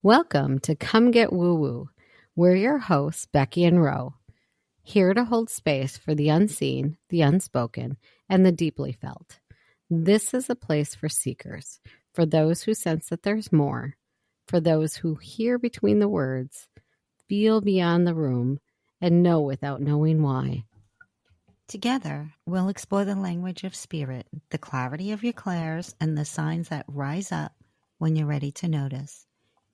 Welcome to Come Get Woo Woo. We're your hosts, Becky and Ro, here to hold space for the unseen, the unspoken, and the deeply felt. This is a place for seekers, for those who sense that there's more, for those who hear between the words, feel beyond the room, and know without knowing why. Together, we'll explore the language of spirit, the clarity of your clairs, and the signs that rise up when you're ready to notice.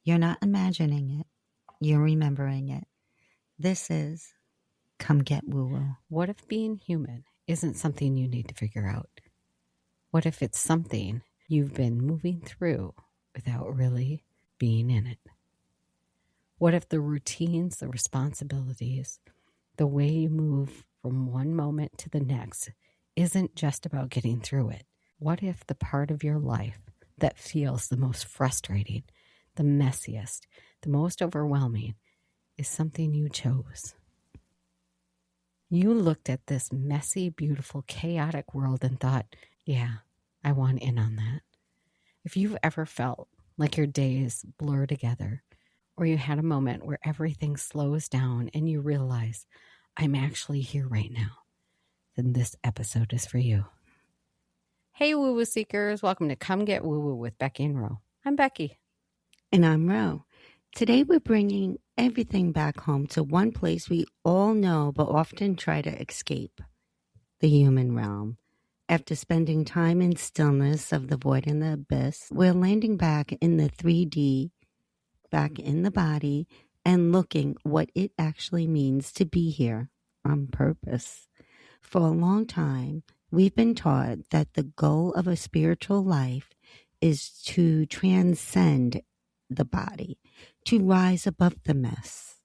You're not imagining it. You're remembering it. This is Come Get Woo Woo. What if being human isn't something you need to figure out? What if it's something you've been moving through without really being in it? What if the routines, the responsibilities, the way you move from one moment to the next isn't just about getting through it? What if the part of your life that feels the most frustrating, the messiest, the most overwhelming is something you chose? You looked at this messy, beautiful, chaotic world and thought, yeah, I want in on that. If you've ever felt like your days blur together, or you had a moment where everything slows down and you realize, I'm actually here right now, then this episode is for you. Hey, woo-woo seekers. Welcome to Come Get Woo-woo with Becky and Ro. I'm Becky. And I'm Ro. Today we're bringing everything back home to one place we all know but often try to escape, the human realm. After spending time in stillness of the void and the abyss, we're landing back in the 3D, back in the body, and looking what it actually means to be here on purpose. For a long time, we've been taught that the goal of a spiritual life is to transcend the body, to rise above the mess.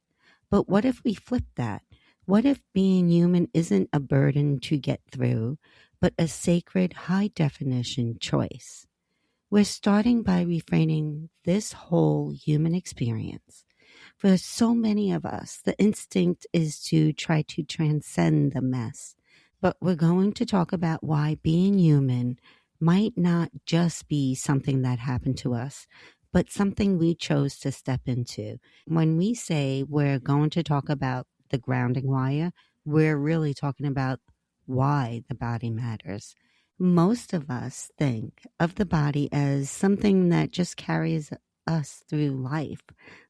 But what if we flip that? What if being human isn't a burden to get through, but a sacred high-definition choice? We're starting by reframing this whole human experience. For so many of us, the instinct is to try to transcend the mess. But we're going to talk about why being human might not just be something that happened to us, but something we chose to step into. When we say we're going to talk about the grounding wire, we're really talking about why the body matters. Most of us think of the body as something that just carries us through life,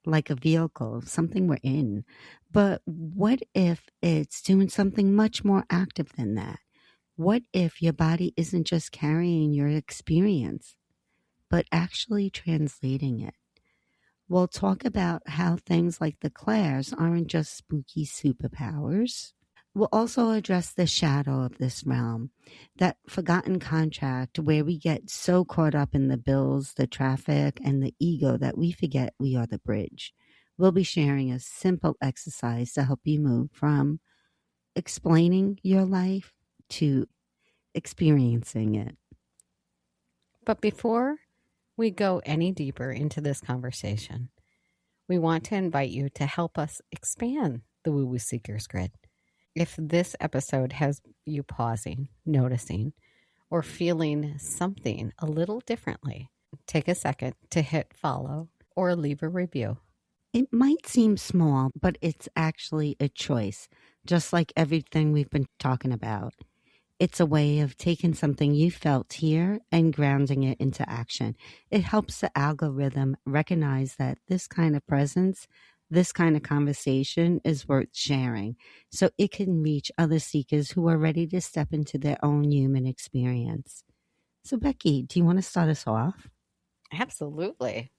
like a vehicle, something we're in. But what if it's doing something much more active than that? What if your body isn't just carrying your experience, but actually translating it? We'll talk about how things like the clairs aren't just spooky superpowers. We'll also address the shadow of this realm, that forgotten contract where we get so caught up in the bills, the traffic, and the ego that we forget we are the bridge. We'll be sharing a simple exercise to help you move from explaining your life to experiencing it. But before we go any deeper into this conversation, we want to invite you to help us expand the Woo-Woo Seekers Grid. If this episode has you pausing, noticing, or feeling something a little differently, take a second to hit follow or leave a review. It might seem small, but it's actually a choice, just like everything we've been talking about. It's a way of taking something you felt here and grounding it into action. It helps the algorithm recognize that this kind of presence, this kind of conversation is worth sharing, so it can reach other seekers who are ready to step into their own human experience. So, Becky, do you want to start us off? Absolutely.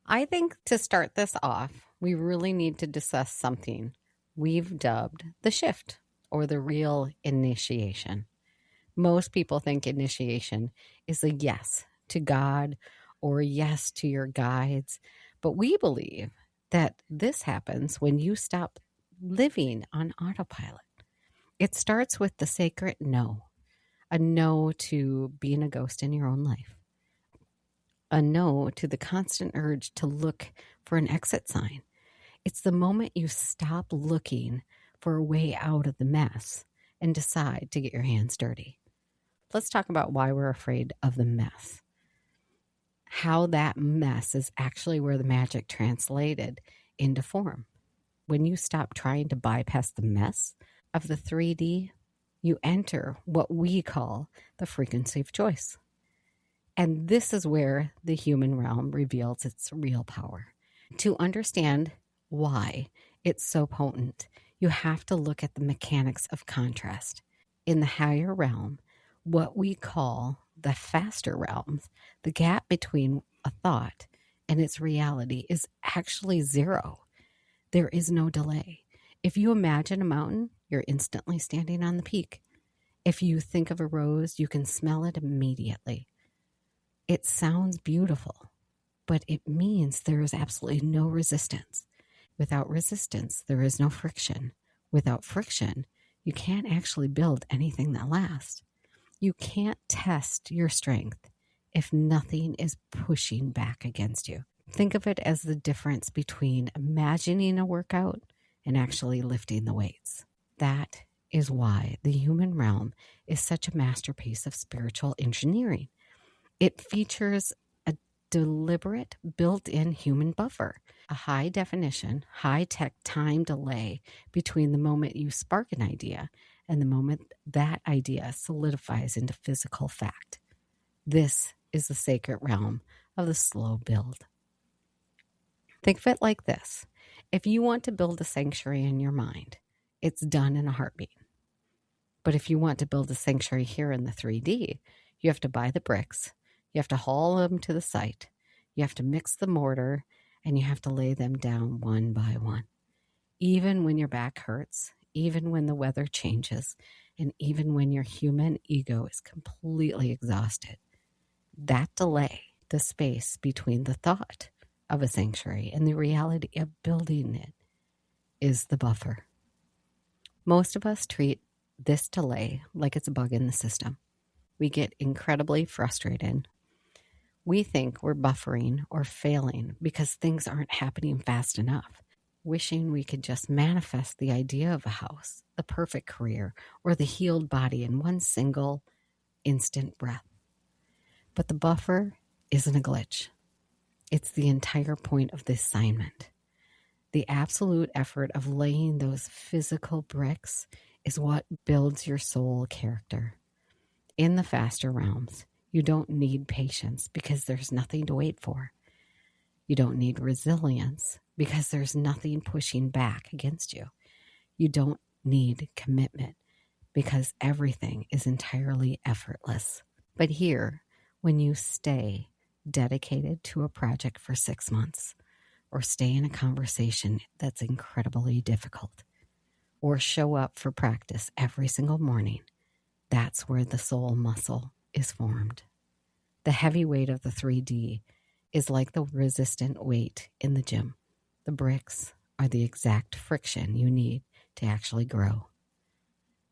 I think to start this off, we really need to discuss something we've dubbed the shift, or the real initiation. Most people think initiation is a yes to God or yes to your guides, but we believe that this happens when you stop living on autopilot. It starts with the sacred no, a no to being a ghost in your own life, a no to the constant urge to look for an exit sign. It's the moment you stop looking for a way out of the mess and decide to get your hands dirty. Let's talk about why we're afraid of the mess. how that mess is actually where the magic translated into form. When you stop trying to bypass the mess of the 3D, you enter what we call the frequency of choice. And this is where the human realm reveals its real power. To understand why it's so potent, you have to look at the mechanics of contrast. In the higher realm, what we call the faster realms, the gap between a thought and its reality is actually zero. There is no delay. If you imagine a mountain, you're instantly standing on the peak. If you think of a rose, you can smell it immediately. It sounds beautiful, but it means there is absolutely no resistance. Without resistance, there is no friction. Without friction, you can't actually build anything that lasts. You can't test your strength if nothing is pushing back against you. Think of it as the difference between imagining a workout and actually lifting the weights. That is why the human realm is such a masterpiece of spiritual engineering. It features a deliberate built-in human buffer, a high-definition, high-tech time delay between the moment you spark an idea and the moment that idea solidifies into physical fact. This is the sacred realm of the slow build. Think of it like this. If you want to build a sanctuary in your mind, it's done in a heartbeat. But if you want to build a sanctuary here in the 3D, you have to buy the bricks, you have to haul them to the site, you have to mix the mortar, and you have to lay them down one by one. Even when your back hurts, even when the weather changes, and even when your human ego is completely exhausted, that delay, the space between the thought of a sanctuary and the reality of building it, is the buffer. Most of us treat this delay like it's a bug in the system. We get incredibly frustrated. We think we're buffering or failing because things aren't happening fast enough, wishing we could just manifest the idea of a house, the perfect career, or the healed body in one single instant breath. But the buffer isn't a glitch. It's the entire point of the assignment. The absolute effort of laying those physical bricks is what builds your soul character. In the faster realms, you don't need patience because there's nothing to wait for. You don't need resilience because there's nothing pushing back against you. You don't need commitment because everything is entirely effortless. But here, when you stay dedicated to a project for 6 months, or stay in a conversation that's incredibly difficult, or show up for practice every single morning, that's where the soul muscle is formed. The heavy weight of the 3D is like the resistant weight in the gym. The bricks are the exact friction you need to actually grow.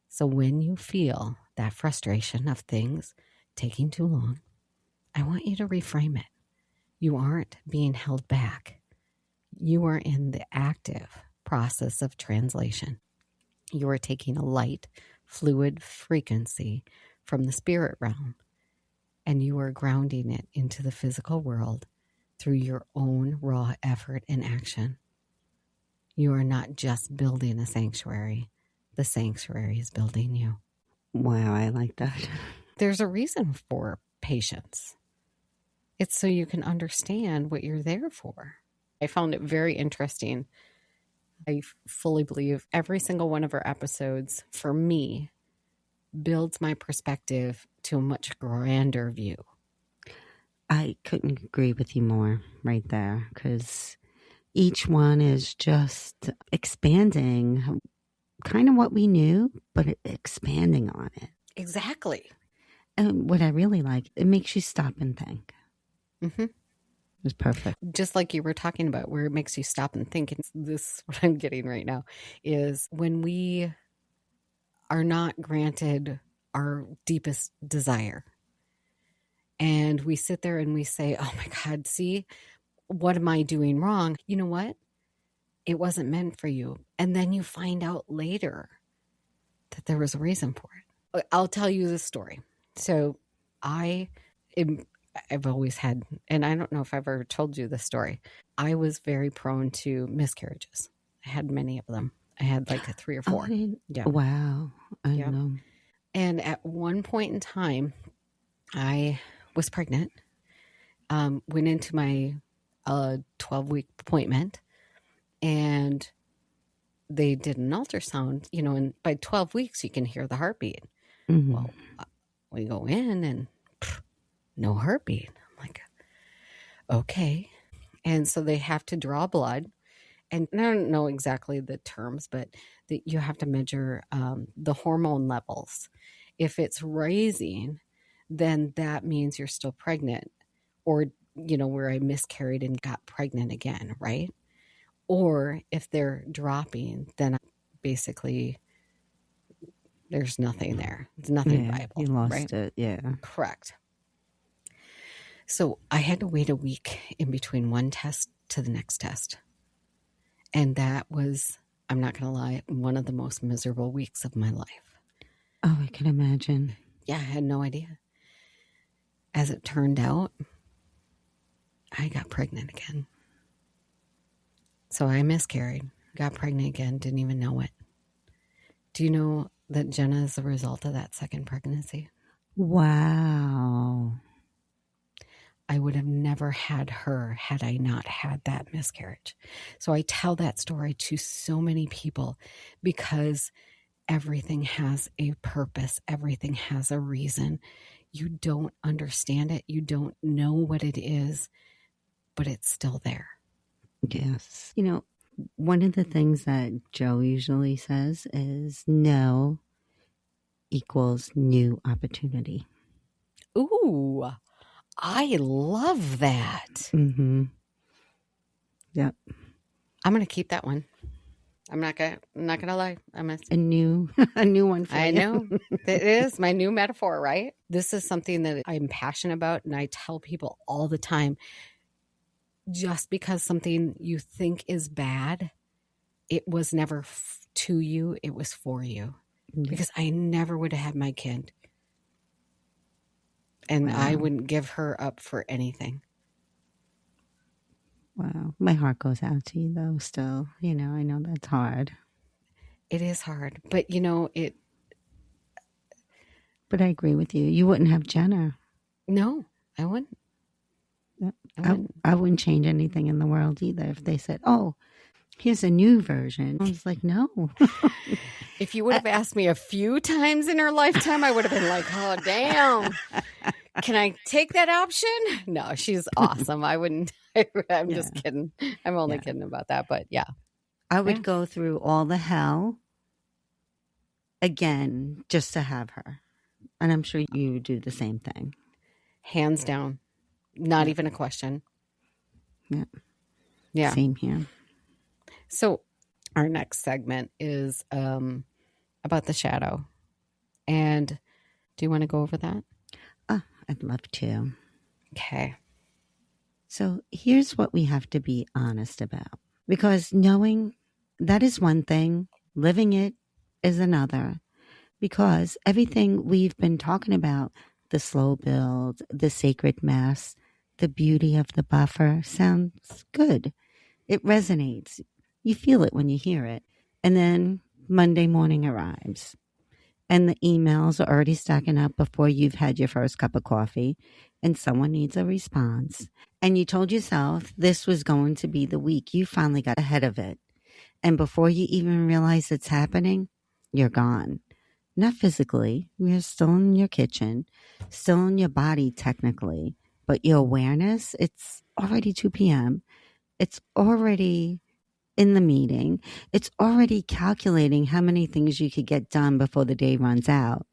So when you feel that frustration of things taking too long, I want you to reframe it. You aren't being held back. You are in the active process of translation. You are taking a light, fluid frequency from the spirit realm, and you are grounding it into the physical world through your own raw effort and action. You are not just building a sanctuary. The sanctuary is building you. Wow, I like that. There's a reason for patience. It's so you can understand what you're there for. I found it very interesting. I fully believe every single one of our episodes, for me, builds my perspective to a much grander view. I couldn't agree with you more right there, because each one is just expanding kind of what we knew, but expanding on it. Exactly. And what I really like, it makes you stop and think. Mm-hmm. It's perfect. Just like you were talking about, where it makes you stop and think. And this is what I'm getting right now, is when we are not granted our deepest desire. And we sit there and we say, oh my God, see, what am I doing wrong? You know what? It wasn't meant for you. And then you find out later that there was a reason for it. I'll tell you this story. So I am I've always had, and I don't know if I've ever told you this story. I was very prone to miscarriages. I had many of them. I had like 3 or 4. Yeah. Wow. I Yeah. know. And at one point in time, I was pregnant, went into my 12-week appointment, and they did an ultrasound, and by 12 weeks, you can hear the heartbeat. Mm-hmm. Well, we go in and no heartbeat. I'm like, okay. And so they have to draw blood. And I don't know exactly the terms, but you have to measure the hormone levels. If it's raising, then that means you're still pregnant, or, where I miscarried and got pregnant again, right? Or if they're dropping, then basically there's nothing there. It's nothing viable. You lost right? it. Yeah. Correct. So I had to wait a week in between one test to the next test. And that was, I'm not going to lie, one of the most miserable weeks of my life. Oh, I can imagine. Yeah, I had no idea. As it turned out, I got pregnant again. So I miscarried, got pregnant again, didn't even know it. Do you know that Jenna is the result of that second pregnancy? Wow. I would have never had her had I not had that miscarriage. So I tell that story to so many people because everything has a purpose. Everything has a reason. You don't understand it. You don't know what it is, but it's still there. Yes. One of the things that Joe usually says is no equals new opportunity. Ooh, I love that. Mm-hmm. Yep. I'm going to keep that one. I'm not gonna lie. A new one for you. I know. It is my new metaphor, right? This is something that I'm passionate about, and I tell people all the time. Just because something you think is bad, it was never to you, it was for you. Yeah. Because I never would have had my kid. And wow. I wouldn't give her up for anything. Wow. My heart goes out to you, though, still. I know that's hard. It is hard. But, But I agree with you. You wouldn't have Jenna. No, I wouldn't. I wouldn't change anything in the world either if they said, oh, here's a new version. I was like, no. If you would have asked me a few times in her lifetime, I would have been like, oh, damn. Can I take that option? No, she's awesome. I wouldn't. I'm just kidding. I'm only kidding about that. But yeah. I would go through all the hell again just to have her. And I'm sure you do the same thing. Hands down. Not even a question. Yeah. Yeah. Same here. So our next segment is about the shadow. And do you want to go over that? I'd love to. Okay. So here's what we have to be honest about. Because knowing that is one thing, living it is another. Because everything we've been talking about, the slow build, the sacred mass, the beauty of the buffer sounds good. It resonates. You feel it when you hear it. And then Monday morning arrives. And the emails are already stacking up before you've had your first cup of coffee. And someone needs a response. And you told yourself this was going to be the week. You finally got ahead of it. And before you even realize it's happening, you're gone. Not physically. You're still in your kitchen, still in your body technically. But your awareness, it's already 2 p.m. It's already in the meeting. It's already calculating how many things you could get done before the day runs out.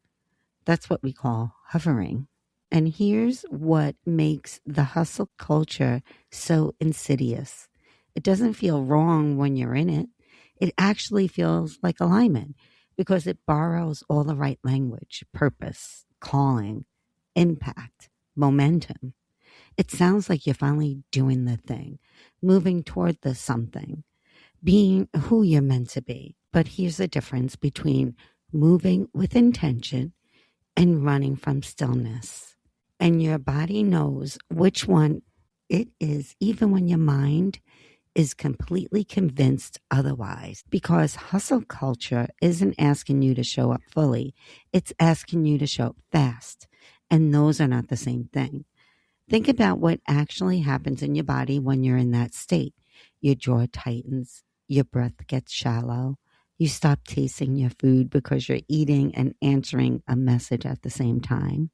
That's what we call hovering. And here's what makes the hustle culture so insidious. It doesn't feel wrong when you're in it. It actually feels like alignment because it borrows all the right language, purpose, calling, impact, momentum. It sounds like you're finally doing the thing, moving toward the something, being who you're meant to be. But here's the difference between moving with intention and running from stillness. And your body knows which one it is, even when your mind is completely convinced otherwise. Because hustle culture isn't asking you to show up fully, it's asking you to show up fast. And those are not the same thing. Think about what actually happens in your body when you're in that state. Your jaw tightens, your breath gets shallow, you stop tasting your food because you're eating and answering a message at the same time.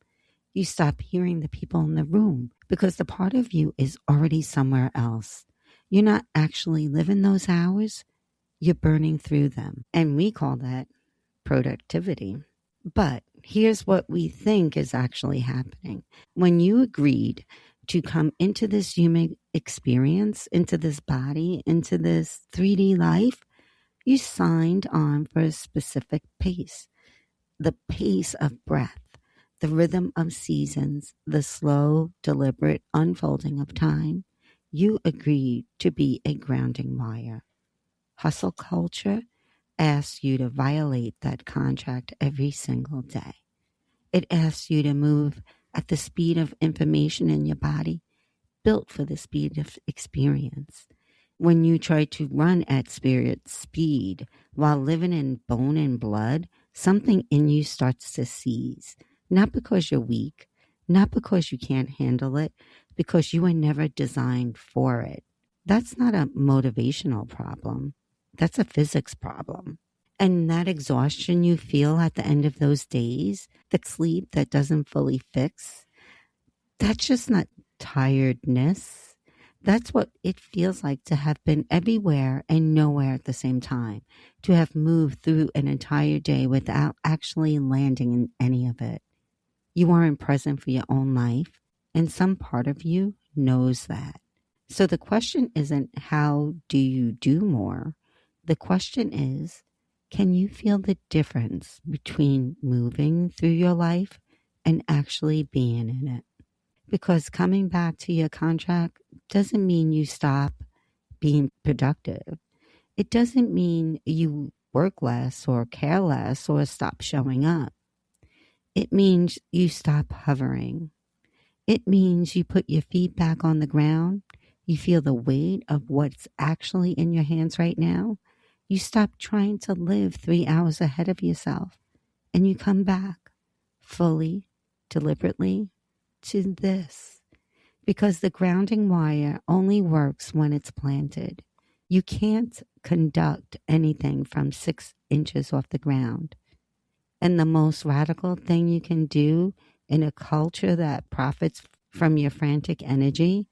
You stop hearing the people in the room because the part of you is already somewhere else. You're not actually living those hours, you're burning through them. And we call that productivity. But here's what we think is actually happening. When you agreed to come into this human experience, into this body, into this 3D life, you signed on for a specific pace, the pace of breath, the rhythm of seasons, the slow, deliberate unfolding of time. You agreed to be a grounding wire. Hustle culture asks you to violate that contract every single day. It asks you to move at the speed of information in your body, built for the speed of experience. When you try to run at spirit speed while living in bone and blood, something in you starts to seize. Not because you're weak, not because you can't handle it, because you were never designed for it. That's not a motivational problem. That's a physics problem. And that exhaustion you feel at the end of those days, the sleep that doesn't fully fix, that's just not tiredness. That's what it feels like to have been everywhere and nowhere at the same time, to have moved through an entire day without actually landing in any of it. You aren't present for your own life, and some part of you knows that. So the question isn't how do you do more? The question is, can you feel the difference between moving through your life and actually being in it? Because coming back to your contract doesn't mean you stop being productive. It doesn't mean you work less or care less or stop showing up. It means you stop hovering. It means you put your feet back on the ground. You feel the weight of what's actually in your hands right now. You stop trying to live 3 hours ahead of yourself, and you come back fully, deliberately to this. Because the grounding wire only works when it's planted. You can't conduct anything from 6 inches off the ground. And the most radical thing you can do in a culture that profits from your frantic energy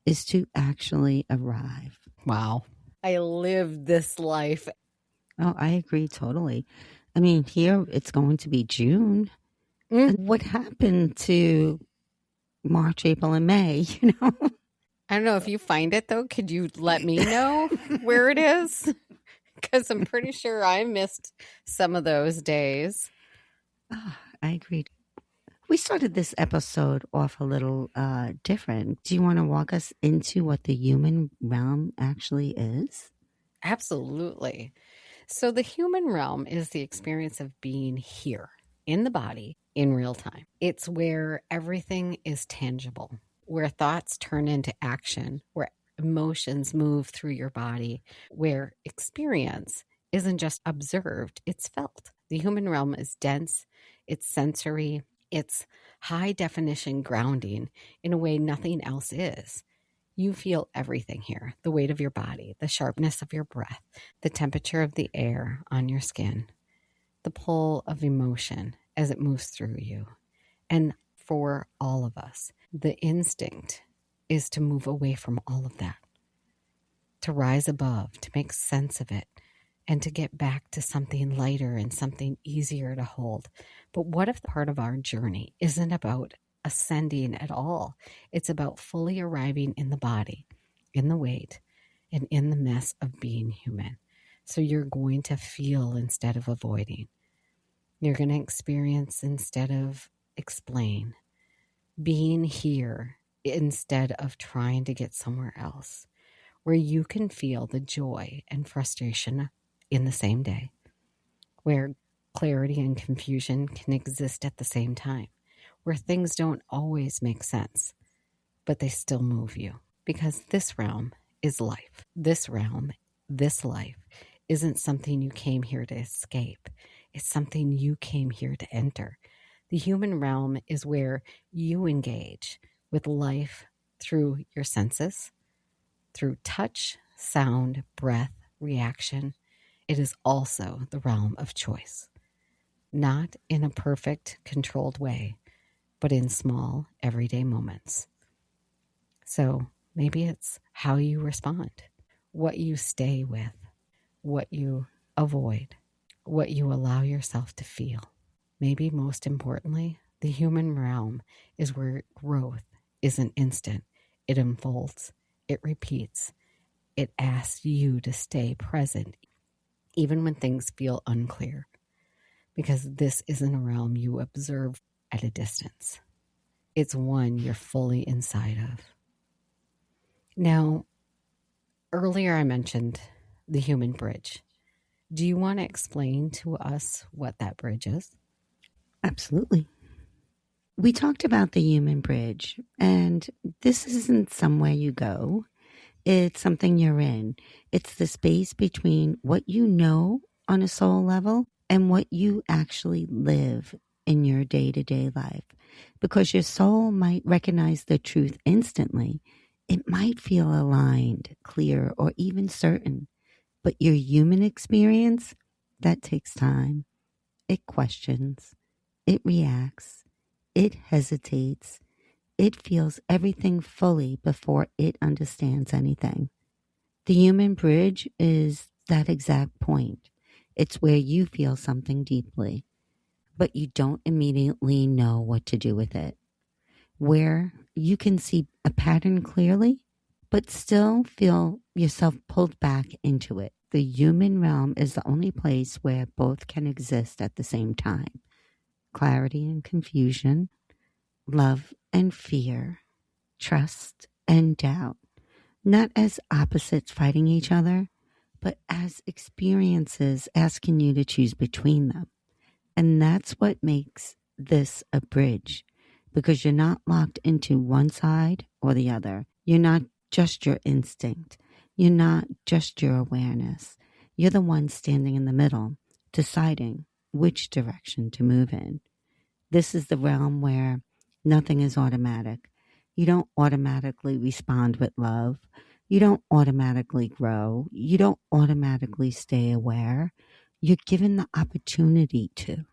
is to actually arrive. Wow. I lived this life. Oh, I agree totally. I mean, here it's going to be June. What happened to March, April, and May, you know? I don't know if you find it, though. Could you let me know where it is? Because I'm pretty sure I missed some of those days. I agree. We started this episode off a little different. Do you want to walk us into what the human realm actually is? Absolutely. So the human realm is the experience of being here in the body in real time. It's where everything is tangible, where thoughts turn into action, where emotions move through your body, where experience isn't just observed, it's felt. The human realm is dense, it's sensory, it's high definition grounding in a way nothing else is. You feel everything here, the weight of your body, the sharpness of your breath, the temperature of the air on your skin, the pull of emotion as it moves through you. And for all of us, the instinct is to move away from all of that, to rise above, to make sense of it, and to get back to something lighter and something easier to hold. But what if the part of our journey isn't about ascending at all? It's about fully arriving in the body, in the weight, and in the mess of being human. So you're going to feel instead of avoiding. You're going to experience instead of explain. Being here instead of trying to get somewhere else, where you can feel the joy and frustration in the same day, where clarity and confusion can exist at the same time, where things don't always make sense, but they still move you. Because this realm is life. This realm, this life, isn't something you came here to escape. It's something you came here to enter. The human realm is where you engage with life through your senses, through touch, sound, breath, reaction. It is also the realm of choice. Not in a perfect, controlled way, but in small, everyday moments. So maybe it's how you respond, what you stay with, what you avoid, what you allow yourself to feel. Maybe most importantly, the human realm is where growth isn't instant. It unfolds, it repeats, it asks you to stay present, even when things feel unclear, because this isn't a realm you observe at a distance. It's one you're fully inside of. Now, earlier I mentioned the human bridge. Do you want to explain to us what that bridge is? Absolutely. We talked about the human bridge, and this isn't somewhere you go. It's something you're in. It's the space between what you know on a soul level and what you actually live in your day-to-day life. Because your soul might recognize the truth instantly. It might feel aligned, clear, or even certain. But your human experience, that takes time. It questions. It reacts. It hesitates. It feels everything fully before it understands anything. The human bridge is that exact point. It's where you feel something deeply, but you don't immediately know what to do with it. Where you can see a pattern clearly, but still feel yourself pulled back into it. The human realm is the only place where both can exist at the same time. Clarity and confusion, love and fear, trust and doubt, not as opposites fighting each other, but as experiences asking you to choose between them. And that's what makes this a bridge, because you're not locked into one side or the other. You're not just your instinct. You're not just your awareness. You're the one standing in the middle, deciding which direction to move in. This is the realm where nothing is automatic. You don't automatically respond with love. You don't automatically grow. You don't automatically stay aware. You're given the opportunity to.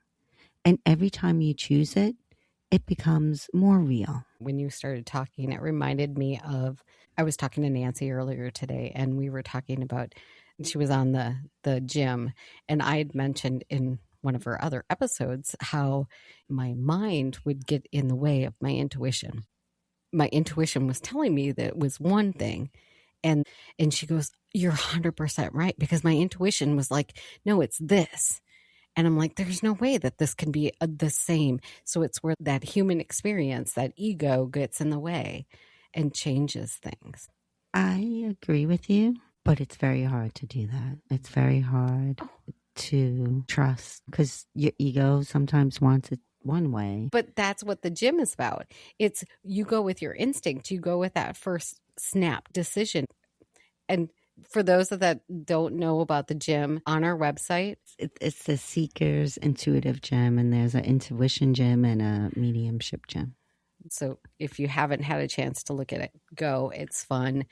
And every time you choose it, it becomes more real. When you started talking, it reminded me of, I was talking to Nancy earlier today, and we were talking about, she was on the gym, and I had mentioned in one of her other episodes how my mind would get in the way of my intuition. My intuition was telling me that it was one thing. And she goes, "You're 100% right." Because my intuition was like, "No, it's this." And I'm like, there's no way that this can be the same. So it's where that human experience, that ego gets in the way and changes things. I agree with you, but it's very hard to do that. It's very hard to trust because your ego sometimes wants it one way. But that's what the gym is about. It's you go with your instinct. You go with that first snap decision. And for those that don't know about the gym, on our website, It's the Seeker's Intuitive Gym, and there's an Intuition Gym and a Mediumship Gym. so if you haven't had a chance to look at it, go. It's fun.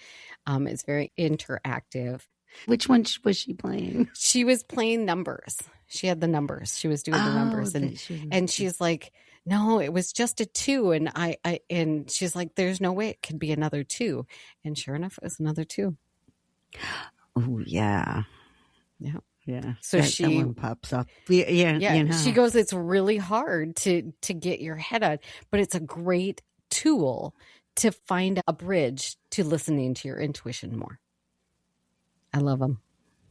It's very interactive. Which one was she playing? She was playing numbers. She had the numbers. She was doing the numbers, and she's like, "No, it was just a 2." And she's like, "There's no way it could be another 2." And sure enough, it was another 2. Oh yeah. Yeah. Yeah. So that one pops up. Yeah. You know. She goes, "It's really hard to get your head out, but it's a great tool to find a bridge to listening to your intuition more." I love them.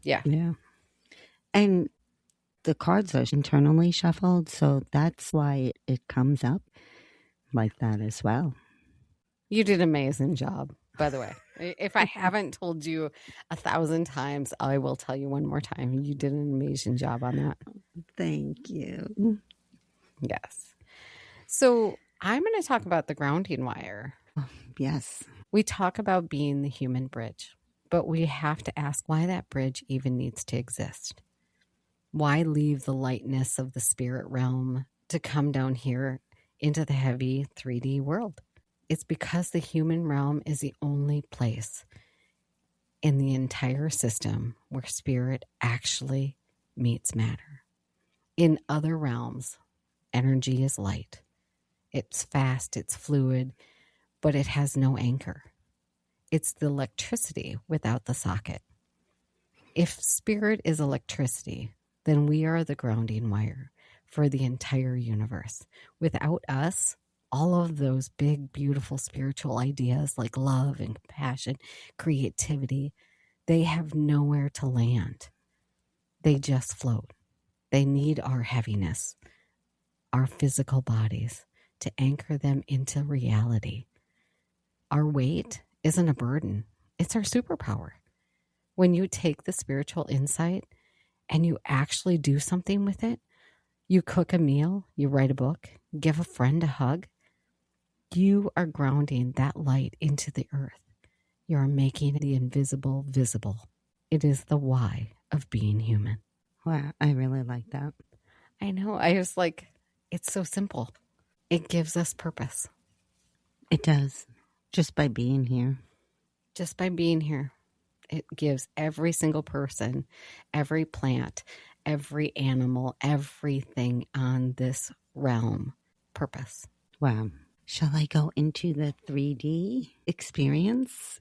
Yeah. Yeah. And the cards are internally shuffled, so that's why it comes up like that as well. You did an amazing job, by the way. If I haven't told you 1,000 times, I will tell you one more time. You did an amazing job on that. Thank you. Yes. So I'm going to talk about the grounding wire. Oh, yes. We talk about being the human bridge, but we have to ask why that bridge even needs to exist. Why leave the lightness of the spirit realm to come down here into the heavy 3D world? It's because the human realm is the only place in the entire system where spirit actually meets matter. In other realms, energy is light. It's fast, it's fluid, but it has no anchor. It's the electricity without the socket. If spirit is electricity, then we are the grounding wire for the entire universe. Without us, all of those big, beautiful spiritual ideas like love and compassion, creativity, they have nowhere to land. They just float. They need our heaviness, our physical bodies, to anchor them into reality. Our weight isn't a burden. It's our superpower. When you take the spiritual insight and you actually do something with it, you cook a meal, you write a book, give a friend a hug, you are grounding that light into the earth. You are making the invisible visible. It is the why of being human. Wow, I really like that. I know. I was like, it's so simple. It gives us purpose. It does. Just by being here. Just by being here. It gives every single person, every plant, every animal, everything on this realm purpose. Wow. Shall I go into the 3D experience?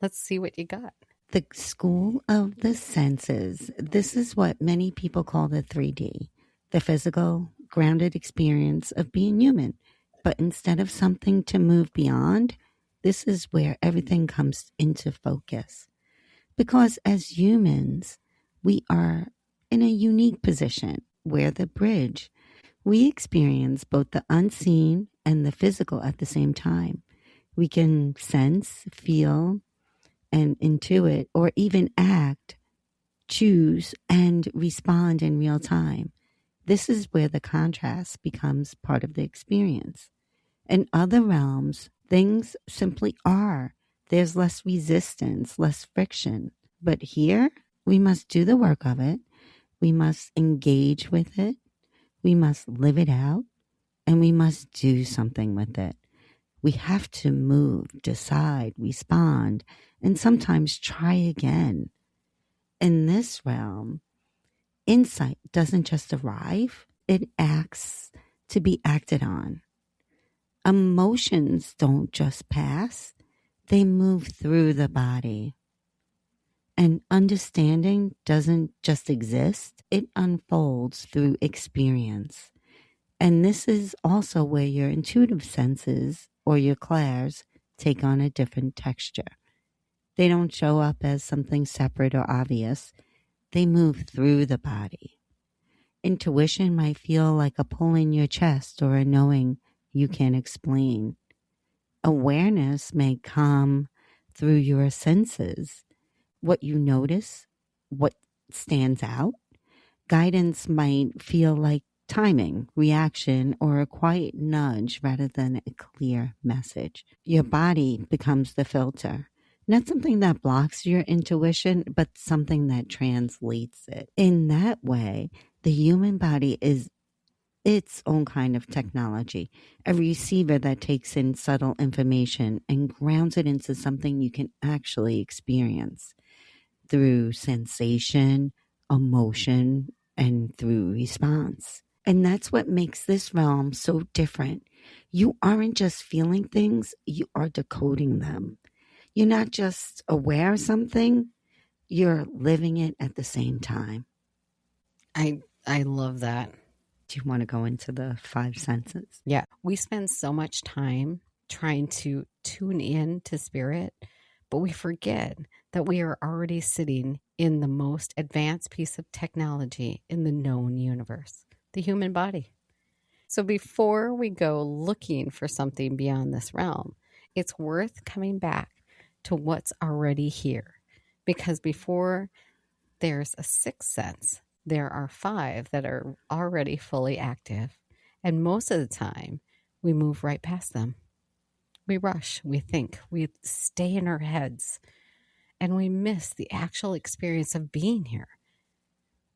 Let's see what you got. The school of the senses. This is what many people call the 3D, the physical, grounded experience of being human. But instead of something to move beyond, this is where everything comes into focus. Because as humans, we are in a unique position. We're the bridge. We experience both the unseen and the physical at the same time. We can sense, feel, and intuit, or even act, choose, and respond in real time. This is where the contrast becomes part of the experience. In other realms, things simply are. There's less resistance, less friction. But here, we must do the work of it. We must engage with it. We must live it out. And we must do something with it. We have to move, decide, respond, and sometimes try again. In this realm, insight doesn't just arrive, it acts to be acted on. Emotions don't just pass, they move through the body. And understanding doesn't just exist, it unfolds through experience. And this is also where your intuitive senses or your clairs take on a different texture. They don't show up as something separate or obvious. They move through the body. Intuition might feel like a pull in your chest or a knowing you can't explain. Awareness may come through your senses, what you notice, what stands out. Guidance might feel like timing, reaction, or a quiet nudge rather than a clear message. Your body becomes the filter. Not something that blocks your intuition, but something that translates it. In that way, the human body is its own kind of technology, a receiver that takes in subtle information and grounds it into something you can actually experience through sensation, emotion, and through response. And that's what makes this realm so different. You aren't just feeling things, you are decoding them. You're not just aware of something, you're living it at the same time. I love that. Do you want to go into the 5 senses? Yeah. We spend so much time trying to tune in to spirit, but we forget that we are already sitting in the most advanced piece of technology in the known universe, the human body. So before we go looking for something beyond this realm, it's worth coming back to what's already here. Because before there's a 6th sense, there are 5 that are already fully active. And most of the time, we move right past them. We rush, we think, we stay in our heads, and we miss the actual experience of being here.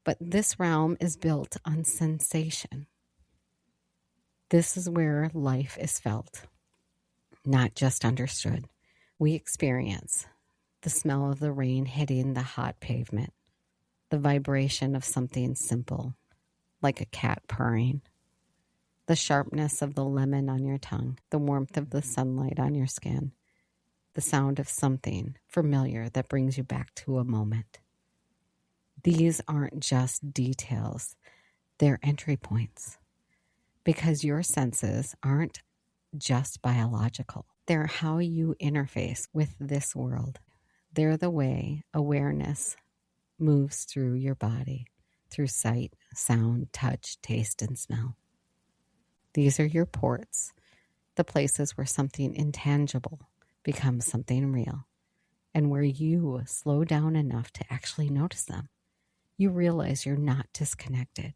But this realm is built on sensation. This is where life is felt, not just understood. We experience the smell of the rain hitting the hot pavement, the vibration of something simple, like a cat purring, the sharpness of the lemon on your tongue, the warmth of the sunlight on your skin, the sound of something familiar that brings you back to a moment. These aren't just details, they're entry points, because your senses aren't just biological. They're how you interface with this world. They're the way awareness moves through your body, through sight, sound, touch, taste, and smell. These are your ports, the places where something intangible becomes something real, and where you slow down enough to actually notice them. You realize you're not disconnected.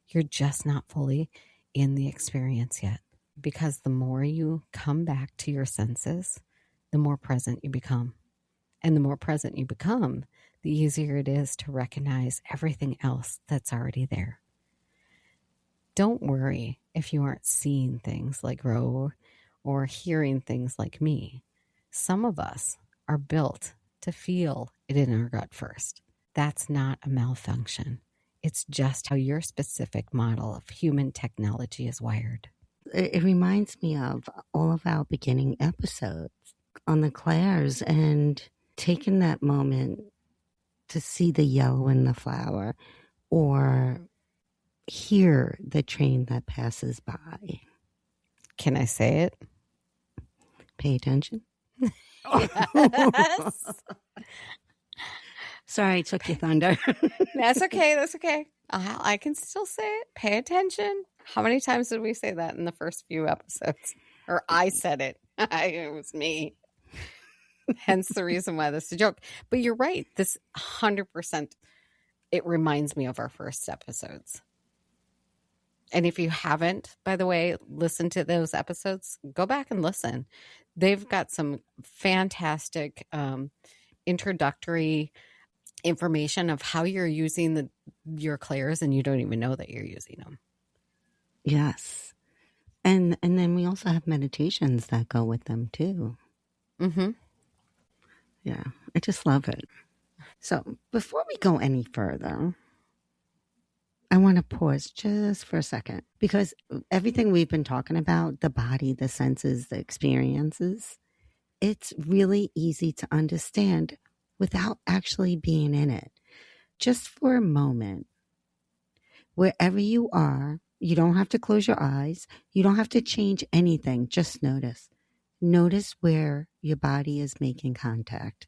You're just not fully in the experience yet. Because the more you come back to your senses, the more present you become. And the more present you become, the easier it is to recognize everything else that's already there. Don't worry if you aren't seeing things like Ro or hearing things like me. Some of us are built to feel it in our gut first. That's not a malfunction. It's just how your specific model of human technology is wired. It reminds me of all of our beginning episodes on the Claires and taking that moment to see the yellow in the flower or hear the train that passes by. Can I say it? Pay attention. Yes. Sorry, I took your thunder. That's okay. That's okay. I can still say it. Pay attention. How many times did we say that in the first few episodes? Or I said it. It was me. Hence the reason why this is a joke. But you're right. This 100%, it reminds me of our first episodes. And if you haven't, by the way, listened to those episodes, go back and listen. They've got some fantastic introductory information of how you're using your clairs and you don't even know that you're using them. Yes. And then we also have meditations that go with them too. Mm-hmm. Yeah, I just love it. So before we go any further, I want to pause just for a second because everything we've been talking about, the body, the senses, the experiences, it's really easy to understand without actually being in it. Just for a moment, wherever you are, you don't have to close your eyes. You don't have to change anything. Just notice. Notice where your body is making contact.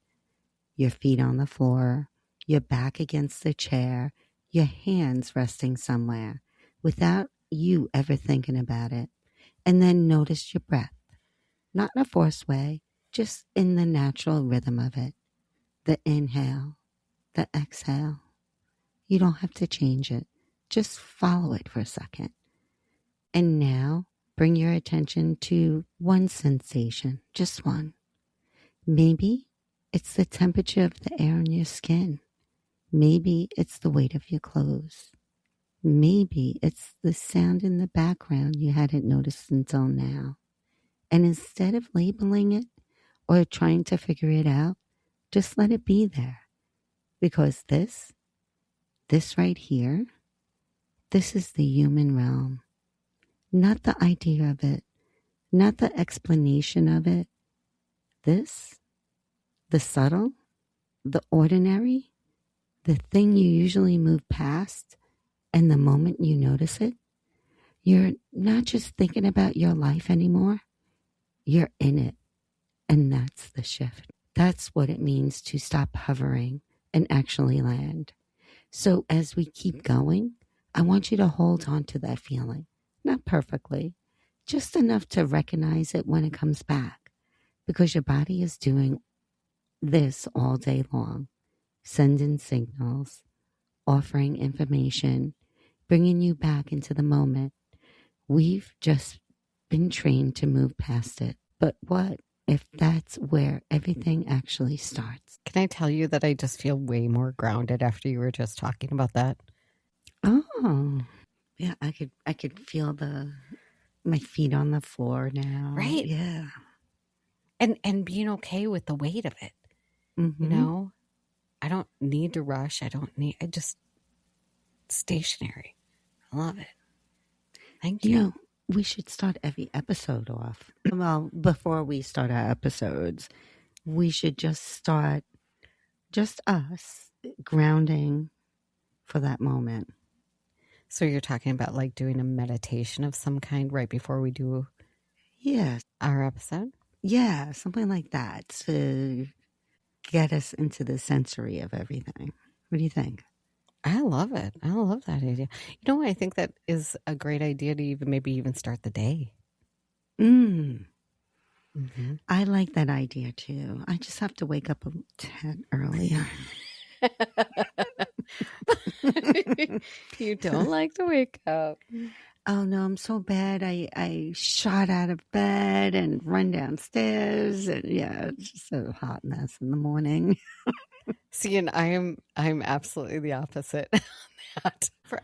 Your feet on the floor, your back against the chair, your hands resting somewhere without you ever thinking about it. And then notice your breath. Not in a forced way, just in the natural rhythm of it. The inhale, the exhale. You don't have to change it. Just follow it for a second. And now bring your attention to one sensation, just one. Maybe it's the temperature of the air on your skin. Maybe it's the weight of your clothes. Maybe it's the sound in the background you hadn't noticed until now. And instead of labeling it or trying to figure it out, just let it be there. Because this right here, this is the human realm. Not the idea of it, not the explanation of it. This, the subtle, the ordinary, the thing you usually move past, and the moment you notice it, you're not just thinking about your life anymore. You're in it. And that's the shift. That's what it means to stop hovering and actually land. So as we keep going, I want you to hold on to that feeling. Not perfectly, just enough to recognize it when it comes back. Because your body is doing this all day long. Sending signals, offering information, bringing you back into the moment. We've just been trained to move past it. But what if that's where everything actually starts? Can I tell you that I just feel way more grounded after you were just talking about that? Oh, yeah, I could feel my feet on the floor now. Right. Yeah. And being okay with the weight of it. Mm-hmm. You know, I don't need to rush. I just stationary. I love it. Thank you. You know, we should start every episode off. Well, before we start our episodes, we should just start just us grounding for that moment. So you're talking about like doing a meditation of some kind right before we do our episode? Yeah, something like that to get us into the sensory of everything. What do you think? I love it. I love that idea. You know, I think that is a great idea to even start the day. Mm-hmm. I like that idea too. I just have to wake up a tad earlier. You don't like to wake up. Oh no, I'm so bad. I shot out of bed and run downstairs, and yeah, it's just a hot mess in the morning. See, and I'm absolutely the opposite.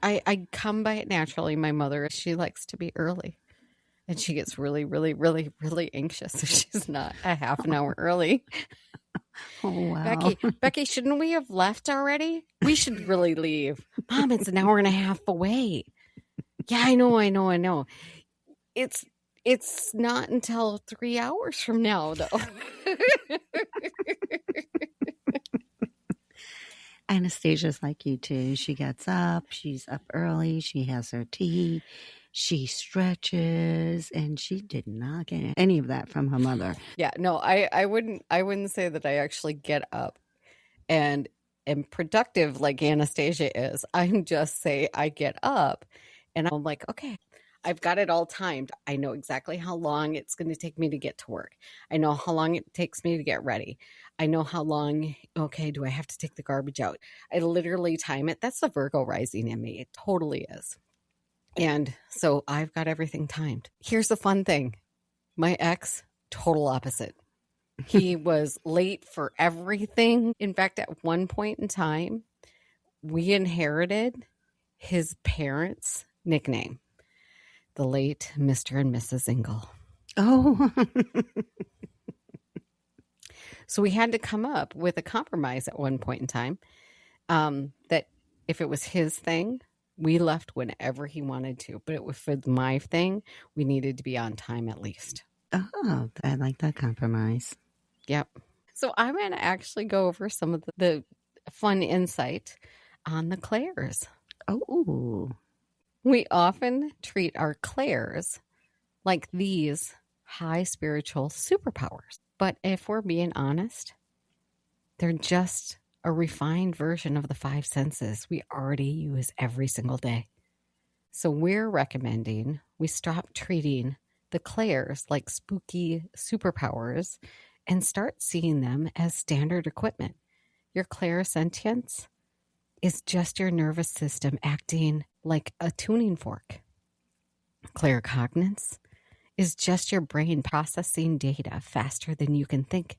I come by it naturally. My mother, she likes to be early, and she gets really, really, really, really anxious if she's not a half an hour early. Oh wow, Becky, shouldn't we have left already? We should really leave, Mom. It's an hour and a half away. Yeah, I know. It's not until 3 hours from now, though. Anastasia's like you too. She gets up, she's up early, she has her tea, she stretches, and she did not get any of that from her mother. Yeah, no, I wouldn't say that I actually get up and am productive like Anastasia is. I'm just say I get up and I'm like, okay, I've got it all timed. I know exactly how long it's going to take me to get to work. I know how long it takes me to get ready. I know how long, okay, do I have to take the garbage out? I literally time it. That's the Virgo rising in me. It totally is. And so I've got everything timed. Here's the fun thing. My ex, total opposite. He was late for everything. In fact, at one point in time, we inherited his parents' nickname, the late Mr. and Mrs. Ingle. Oh. So we had to come up with a compromise at one point in time that if it was his thing, we left whenever he wanted to. But if it was my thing, we needed to be on time at least. Oh, I like that compromise. Yep. So I'm going to actually go over some of the fun insight on the clairs. Oh. We often treat our clairs like these high spiritual superpowers. But if we're being honest, they're just a refined version of the five senses we already use every single day. So we're recommending we stop treating the clairs like spooky superpowers and start seeing them as standard equipment. Your clairsentience is just your nervous system acting like a tuning fork. Claircognizance is just your brain processing data faster than you can think.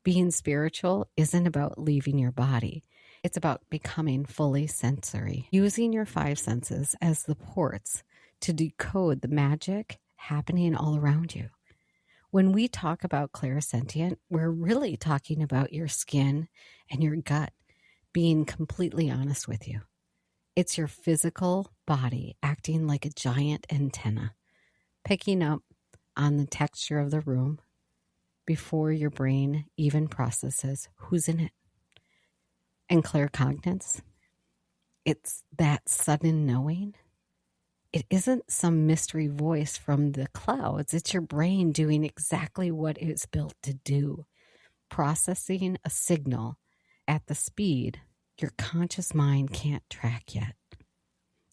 Being spiritual isn't about leaving your body. It's about becoming fully sensory, using your five senses as the ports to decode the magic happening all around you. When we talk about clairsentient, we're really talking about your skin and your gut being completely honest with you. It's your physical body acting like a giant antenna, picking up on the texture of the room before your brain even processes who's in it. And claircognizance, it's that sudden knowing. It isn't some mystery voice from the clouds. It's your brain doing exactly what it's built to do, processing a signal at the speed your conscious mind can't track yet.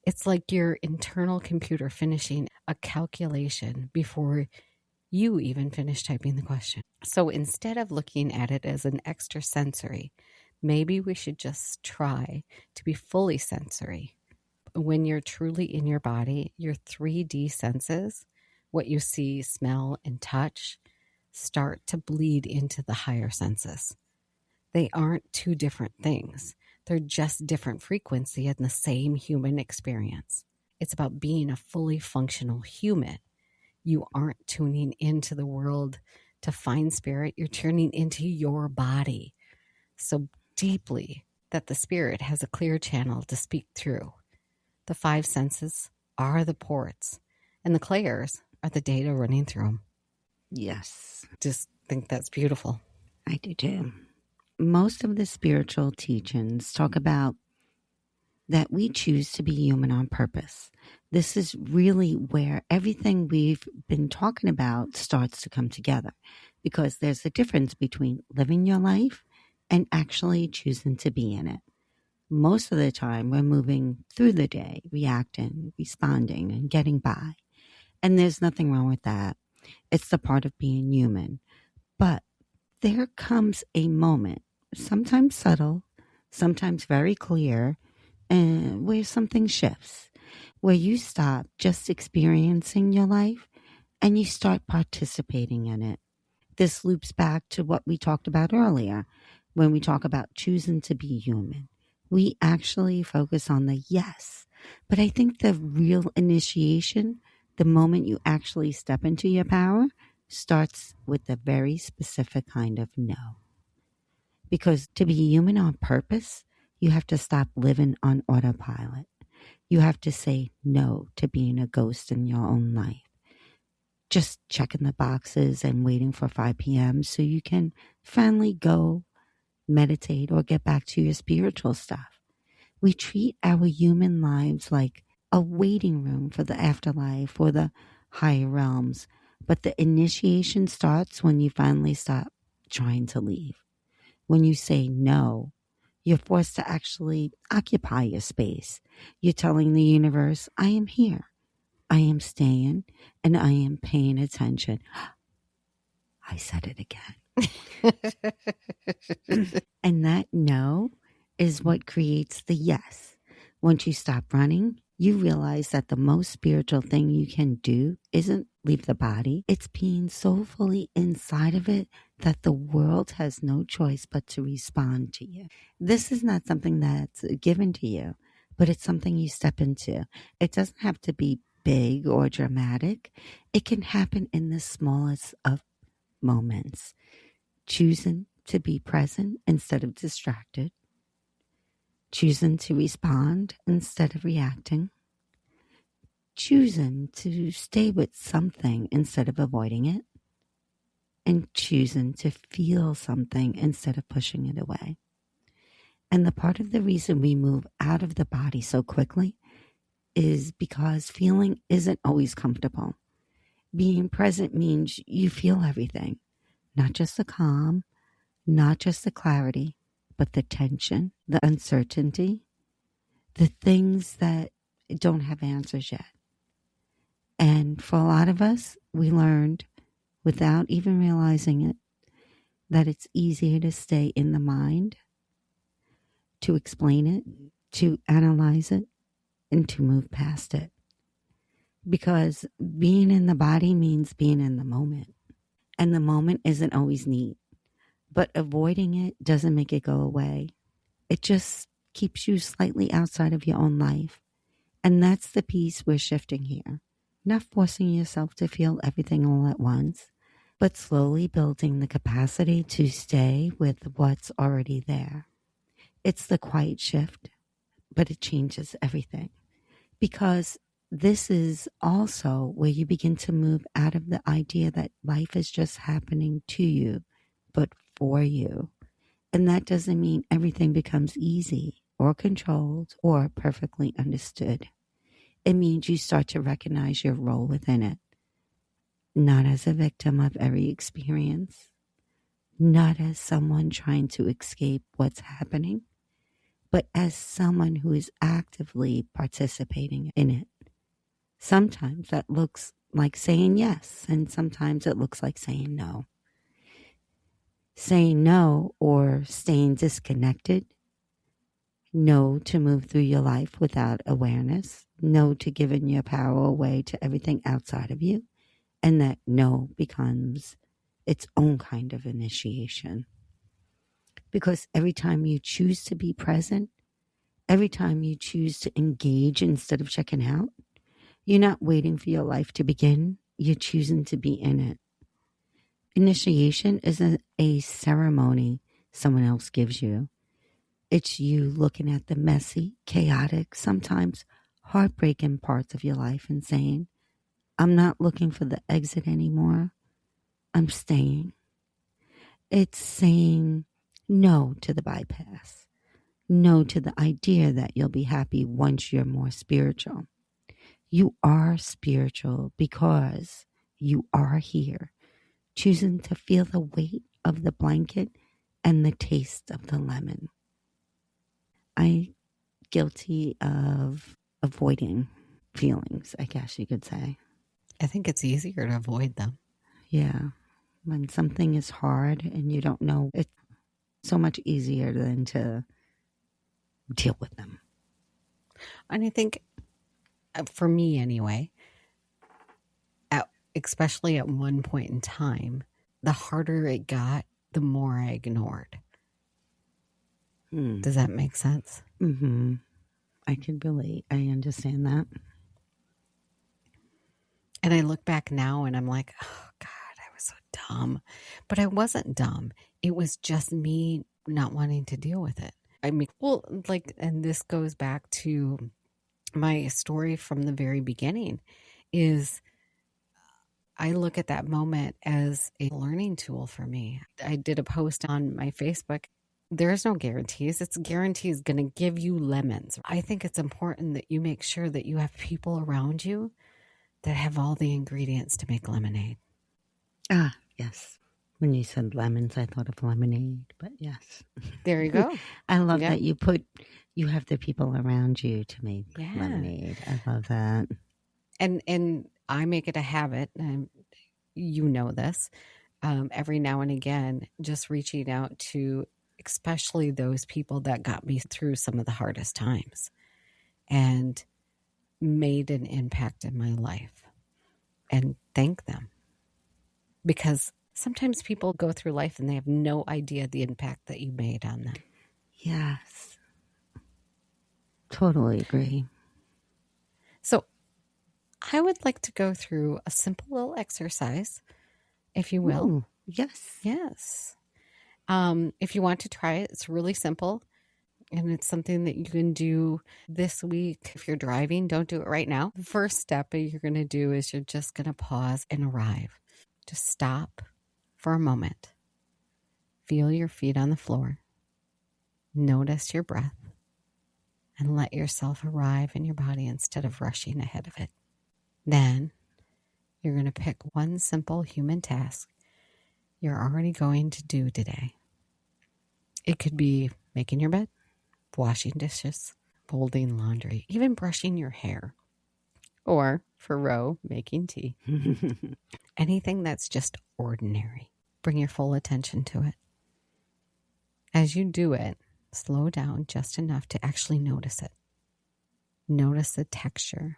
It's like your internal computer finishing a calculation before you even finish typing the question. So instead of looking at it as an extra sensory, maybe we should just try to be fully sensory. When you're truly in your body, your 3D senses what you see, smell, and touch start to bleed into the higher senses. They aren't two different things. They're just different frequency in the same human experience. It's about being a fully functional human. You aren't tuning into the world to find spirit. You're tuning into your body so deeply that the spirit has a clear channel to speak through. The five senses are the ports, and the clairs are the data running through them. Yes. Just think that's beautiful. I do too. Most of the spiritual teachings talk about that we choose to be human on purpose. This is really where everything we've been talking about starts to come together, because there's a difference between living your life and actually choosing to be in it. Most of the time, we're moving through the day, reacting, responding, and getting by. And there's nothing wrong with that. It's the part of being human. But there comes a moment, sometimes subtle, sometimes very clear, and where something shifts, where you stop just experiencing your life and you start participating in it. This loops back to what we talked about earlier when we talk about choosing to be human. We actually focus on the yes, but I think the real initiation, the moment you actually step into your power, starts with a very specific kind of no. Because to be human on purpose, you have to stop living on autopilot. You have to say no to being a ghost in your own life. Just checking the boxes and waiting for 5 p.m. so you can finally go meditate or get back to your spiritual stuff. We treat our human lives like a waiting room for the afterlife or the higher realms. But the initiation starts when you finally stop trying to leave. When you say no, you're forced to actually occupy your space. You're telling the universe, I am here. I am staying and I am paying attention. I said it again. And that no is what creates the yes. Once you stop running, you realize that the most spiritual thing you can do isn't leave the body. It's being so fully inside of it that the world has no choice but to respond to you. This is not something that's given to you, but it's something you step into. It doesn't have to be big or dramatic. It can happen in the smallest of moments. Choosing to be present instead of distracted. Choosing to respond instead of reacting. Choosing to stay with something instead of avoiding it. And choosing to feel something instead of pushing it away. And the part of the reason we move out of the body so quickly is because feeling isn't always comfortable. Being present means you feel everything, not just the calm, not just the clarity, but the tension, the uncertainty, the things that don't have answers yet. And for a lot of us, we learned without even realizing it that it's easier to stay in the mind, to explain it, to analyze it, and to move past it. Because being in the body means being in the moment. And the moment isn't always neat. But avoiding it doesn't make it go away. It just keeps you slightly outside of your own life. And that's the piece we're shifting here. Not forcing yourself to feel everything all at once, but slowly building the capacity to stay with what's already there. It's the quiet shift, but it changes everything. Because this is also where you begin to move out of the idea that life is just happening to you, but for you. And that doesn't mean everything becomes easy or controlled or perfectly understood. It means you start to recognize your role within it. Not as a victim of every experience, not as someone trying to escape what's happening, but as someone who is actively participating in it. Sometimes that looks like saying yes, and sometimes it looks like saying no. Saying no or staying disconnected. No to move through your life without awareness. No to giving your power away to everything outside of you. and that no becomes its own kind of initiation. Because every time you choose to be present, every time you choose to engage instead of checking out, you're not waiting for your life to begin. You're choosing to be in it. Initiation isn't a ceremony someone else gives you. It's you looking at the messy, chaotic, sometimes heartbreaking parts of your life and saying, I'm not looking for the exit anymore. I'm staying. It's saying no to the bypass. No to the idea that you'll be happy once you're more spiritual. You are spiritual because you are here, choosing to feel the weight of the blanket and the taste of the lemon. I'm guilty of avoiding feelings, I guess you could say. I think it's easier to avoid them. Yeah. When something is hard and you don't know, it's so much easier than to deal with them. And I think, for me anyway, especially at one point in time, the harder it got, the more I ignored. Does that make sense? Mm-hmm. I can relate. I understand that. And I look back now and I'm like, oh God, I was so dumb. But I wasn't dumb. It was just me not wanting to deal with it. I mean, and this goes back to my story from the very beginning, is I look at that moment as a learning tool for me. I did a post on my Facebook. There's no guarantees. It's guarantees going to give you lemons. I think it's important that you make sure that you have people around you that have all the ingredients to make lemonade. Ah, yes. When you said lemons, I thought of lemonade, but yes. There you go. I love that you have the people around you to make lemonade. I love that. And I make it a habit, and you know this, every now and again, just reaching out to especially those people that got me through some of the hardest times and made an impact in my life, and thank them. Because sometimes people go through life and they have no idea the impact that you made on them. Yes. Totally agree. So I would like to go through a simple little exercise, if you will. Ooh, yes. Yes. If you want to try it, it's really simple. And it's something that you can do this week. If you're driving, don't do it right now. The first step that you're going to do is you're just going to pause and arrive. Just stop for a moment. Feel your feet on the floor. Notice your breath. And let yourself arrive in your body instead of rushing ahead of it. Then you're going to pick one simple human task you're already going to do today. It could be making your bed, washing dishes, folding laundry, even brushing your hair, or for Ro, making tea. Anything that's just ordinary. Bring your full attention to it. As you do it, slow down just enough to actually notice it. Notice the texture,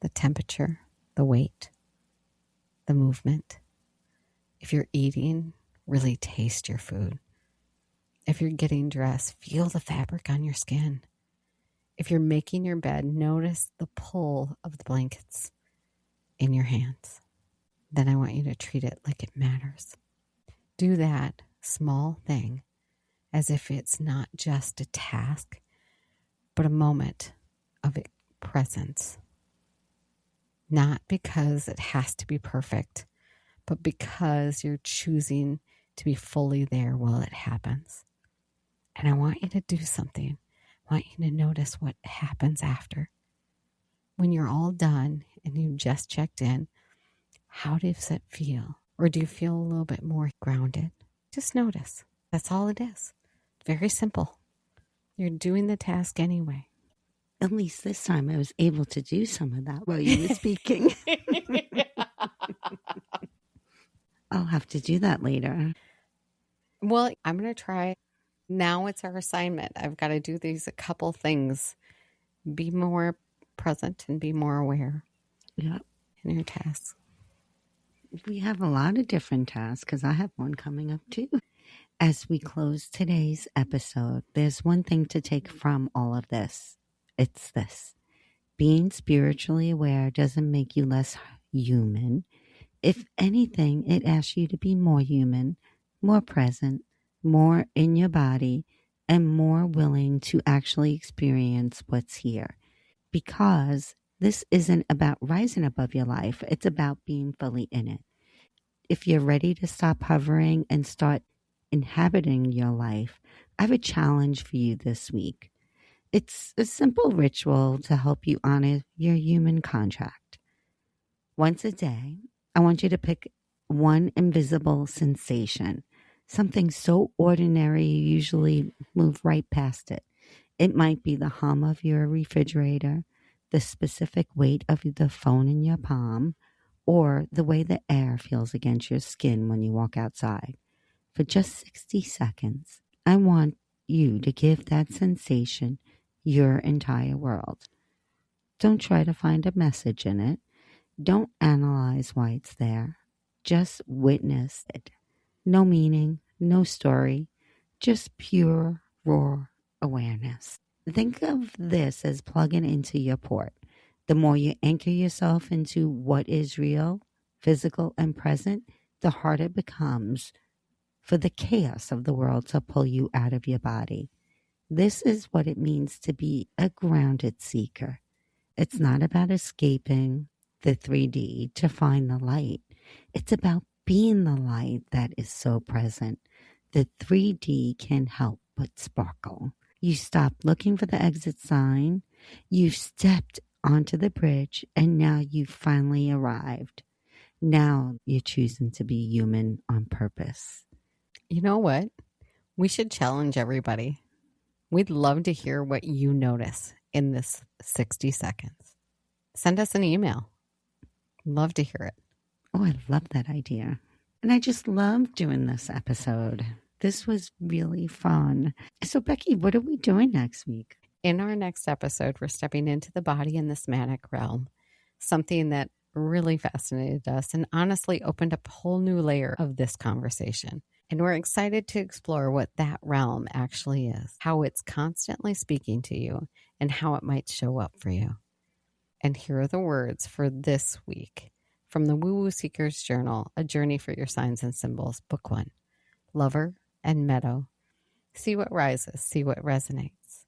the temperature, the weight, the movement. If you're eating, really taste your food. If you're getting dressed, feel the fabric on your skin. If you're making your bed, notice the pull of the blankets in your hands. Then I want you to treat it like it matters. Do that small thing as if it's not just a task, but a moment of presence. Not because it has to be perfect, but because you're choosing to be fully there while it happens. And I want you to do something. I want you to notice what happens after. When you're all done and you just checked in, how does it feel? Or do you feel a little bit more grounded? Just notice. That's all it is. Very simple. You're doing the task anyway. At least this time I was able to do some of that while you were speaking. I'll have to do that later. Well, I'm going to try. Now it's our assignment. I've got to do these a couple things. Be more present and be more aware in your tasks. We have a lot of different tasks because I have one coming up too. As we close today's episode, there's one thing to take from all of this. It's this. Being spiritually aware doesn't make you less human. If anything, it asks you to be more human, more present, more in your body, and more willing to actually experience what's here. Because this isn't about rising above your life, it's about being fully in it. If you're ready to stop hovering and start inhabiting your life, I have a challenge for you this week. It's a simple ritual to help you honor your human contract. Once a day, I want you to pick one invisible sensation, something so ordinary you usually move right past it. It might be the hum of your refrigerator, the specific weight of the phone in your palm, or the way the air feels against your skin when you walk outside. For just 60 seconds, I want you to give that sensation your entire world. Don't try to find a message in it. Don't analyze why it's there. Just witness it. No meaning, no story, just pure, raw awareness. Think of this as plugging into your port. The more you anchor yourself into what is real, physical, and present, the harder it becomes for the chaos of the world to pull you out of your body. This is what it means to be a grounded seeker. It's not about escaping the 3D to find the light. It's about being the light that is so present. The 3D can't help but sparkle. You stopped looking for the exit sign. You've stepped onto the bridge, and now you've finally arrived. Now you're choosing to be human on purpose. You know what? We should challenge everybody. We'd love to hear what you notice in this 60 seconds. Send us an email. Love to hear it. Oh, I love that idea. And I just love doing this episode. This was really fun. So, Becky, what are we doing next week? In our next episode, we're stepping into the body in the somatic realm, something that really fascinated us and honestly opened up a whole new layer of this conversation. And we're excited to explore what that realm actually is, how it's constantly speaking to you, and how it might show up for you. And here are the words for this week from the Woo Woo Seeker's Journal, A Journey for Your Signs and Symbols, Book 1. Lover and Meadow. See what rises, see what resonates.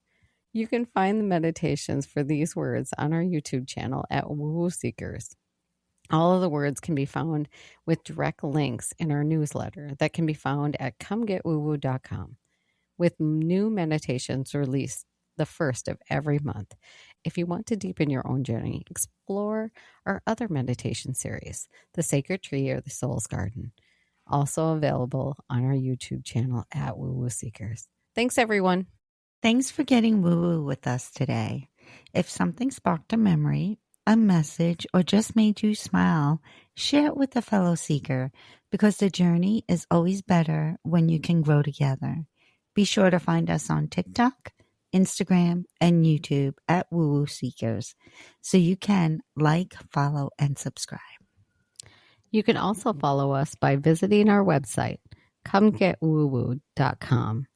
You can find the meditations for these words on our YouTube channel at Woo Woo Seekers. All of the words can be found with direct links in our newsletter that can be found at comegetwoowoo.com, with new meditations released the first of every month. If you want to deepen your own journey, explore our other meditation series, The Sacred Tree or The Soul's Garden, also available on our YouTube channel at Woo Woo Seekers. Thanks, everyone. Thanks for getting woo-woo with us today. If something sparked a memory, a message, or just made you smile, share it with a fellow seeker, because the journey is always better when you can grow together. Be sure to find us on TikTok, Instagram, and YouTube at Woo Woo Seekers, so you can like, follow, and subscribe. You can also follow us by visiting our website, comegetwoowoo.com.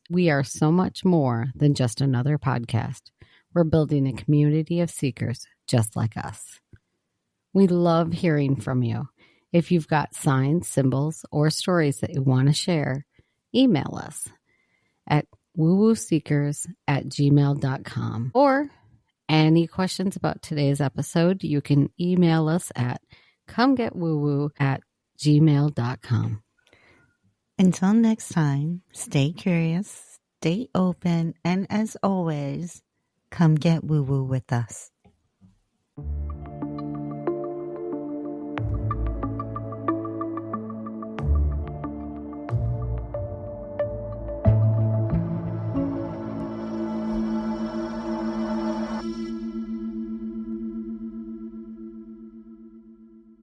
We are so much more than just another podcast. We're building a community of seekers just like us. We love hearing from you. If you've got signs, symbols, or stories that you want to share, email us at woowooseekers@gmail.com. Or any questions about today's episode, you can email us at comegetwoowoo@gmail.com. Until next time, stay curious, stay open, and as always, come get woo-woo with us.